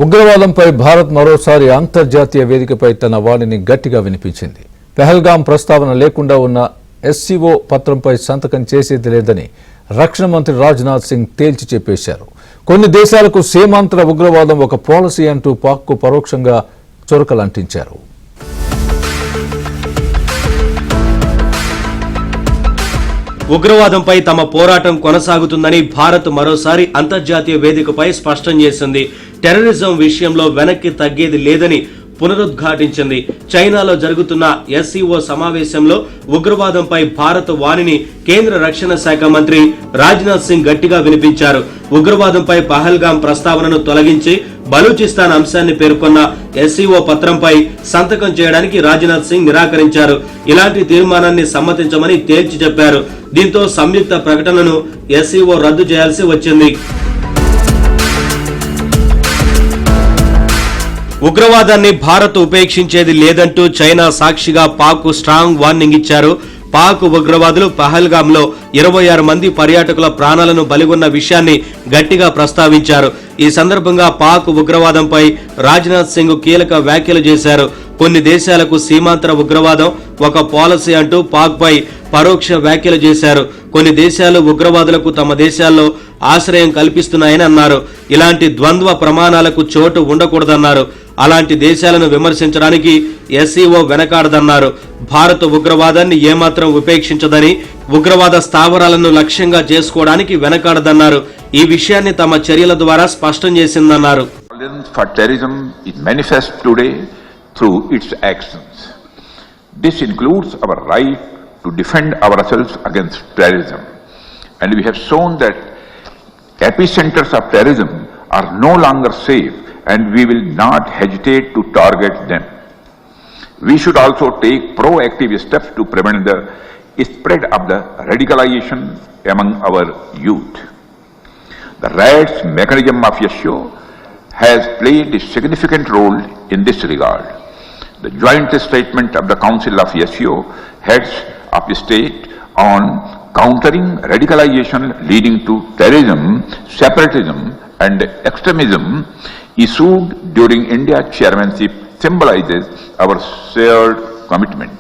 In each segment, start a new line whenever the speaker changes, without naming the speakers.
ఉగ్రవాదంపై భారత్ మరోసారి అంతర్జాతీయ వేదికపై తన వాణిని గట్టిగా వినిపించింది. పెహల్గాం ప్రస్తావన లేకుండా ఉన్న SCO పత్రంపై సంతకం చేసేది లేదని రక్షణ మంత్రి రాజ్నాథ్ సింగ్ తేల్చి చెప్పేశారు. కొన్ని దేశాలకు సీమాంతర ఉగ్రవాదం ఒక పాలసీ అంటూ పాక్కు పరోక్షంగా చురకలంటించారు.
ఉగ్రవాదంపై తమ పోరాటం కొనసాగుతుందని భారత్ మరోసారి అంతర్జాతీయ వేదికపై స్పష్టం చేసింది. టెర్రరిజం విషయంలో వెనక్కి తగ్గేది లేదని పునరుద్ఘాటించింది. చైనాలో జరుగుతున్న SCO సమావేశంలో ఉగ్రవాదంపై భారత్ వాణిని కేంద్ర రక్షణ శాఖ మంత్రి రాజ్నాథ్ సింగ్ గట్టిగా వినిపించారు. ఉగ్రవాదంపై పహల్గాం ప్రస్తావనను తొలగించి బలూచిస్తాన్ అంశాన్ని పేర్కొన్న SCO పత్రంపై సంతకం చేయడానికి రాజ్నాథ్ సింగ్ నిరాకరించారు. ఇలాంటి తీర్మానాన్ని సమ్మతించమని తేల్చి చెప్పారు. దీంతో సంయుక్త ప్రకటనను SCO రద్దు చేయాల్సి వచ్చింది. ఉగ్రవాదాన్ని భారత్ ఉపేక్షించేది లేదంటూ చైనా సాక్షిగా పాక్ స్ట్రాంగ్ వార్నింగ్ ఇచ్చారు. పాక్ ఉగ్రవాదులు పహల్గాంలో 26 మంది పర్యాటకుల ప్రాణాలను బలిగొన్న విషయాన్ని గట్టిగా ప్రస్తావించారు. ఈ సందర్భంగా పాక్ ఉగ్రవాదంపై రాజ్నాథ్ సింగ్ కీలక వ్యాఖ్యలు చేశారు. కొన్ని దేశాలకు సీమాంతర ఉగ్రవాదం ఒక పాలసీ అంటూ పాక్ పై పరోక్ష వ్యాఖ్యలు చేశారు. కొన్ని దేశాలు ఉగ్రవాదులకు తమ దేశాల్లో ఆశ్రయం కల్పిస్తున్నాయని అన్నారు. ఇలాంటి ద్వంద్వ ప్రమాణాలకు చోటు ఉండకూడదన్నారు. అలాంటి దేశాలను విమర్శించడానికి SCO వెనకాడదన్నారు. భారత్ ఉగ్రవాదాన్ని ఏమాత్రం ఉపేక్షించదని, ఉగ్రవాద స్థావరాలను లక్ష్యంగా చేసుకోవడానికి వెనకాడదన్నారు. ఈ విషయాన్ని తమ చర్యల ద్వారా స్పష్టం చేసిందన్నారు.
Through its actions. This includes our right to defend ourselves against terrorism, and we have shown that epicenters of terrorism are no longer safe and we will not hesitate to target them. We should also take proactive steps to prevent the spread of the radicalization among our youth. The RADS mechanism of SCO has played a significant role in this regard. The joint statement of the Council of SCO heads of state on countering radicalization leading to terrorism, separatism and extremism issued during India's chairmanship symbolizes our shared commitment.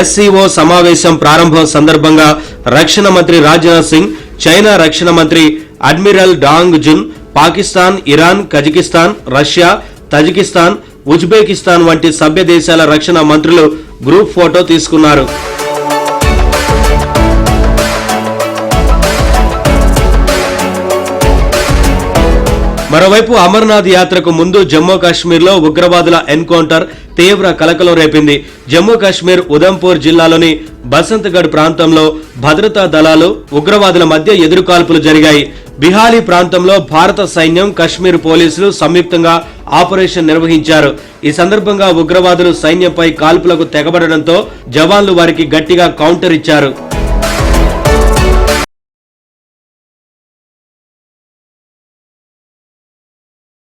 SCO సమావేశం ప్రారంభం సందర్భంగా రక్షణ మంత్రి Rajnath Singh, China రక్షణ మంత్రి admiral Dong Jun, Pakistan, Iran, Kazakhstan, Russia, Tajikistan, Uzbekistan వంటి సభ్య దేశాల రక్షణ మంత్రులు గ్రూప్ ఫోటో తీసుకున్నారు. మరోవైపు అమర్నాథ్ యాత్రకు ముందు జమ్మూ కాశ్మీర్ లో ఉగ్రవాదుల ఎన్కౌంటర్ తీవ్ర కలకలం రేపింది. జమ్మూ కాశ్మీర్ ఉదంపూర్ జిల్లాలోని బసంతగఢ్ ప్రాంతంలో భద్రతా దళాలు, ఉగ్రవాదుల మధ్య ఎదురుకాల్పులు జరిగాయి. బిహాలీ ప్రాంతంలో భారత సైన్యం, కశ్మీర్ పోలీసులు సంయుక్తంగా ఆపరేషన్ నిర్వహించారు. ఈ సందర్భంగా ఉగ్రవాదులు సైన్యంపై కాల్పులకు తెగబడడంతో జవాన్లు వారికి గట్టిగా కౌంటర్ ఇచ్చారు.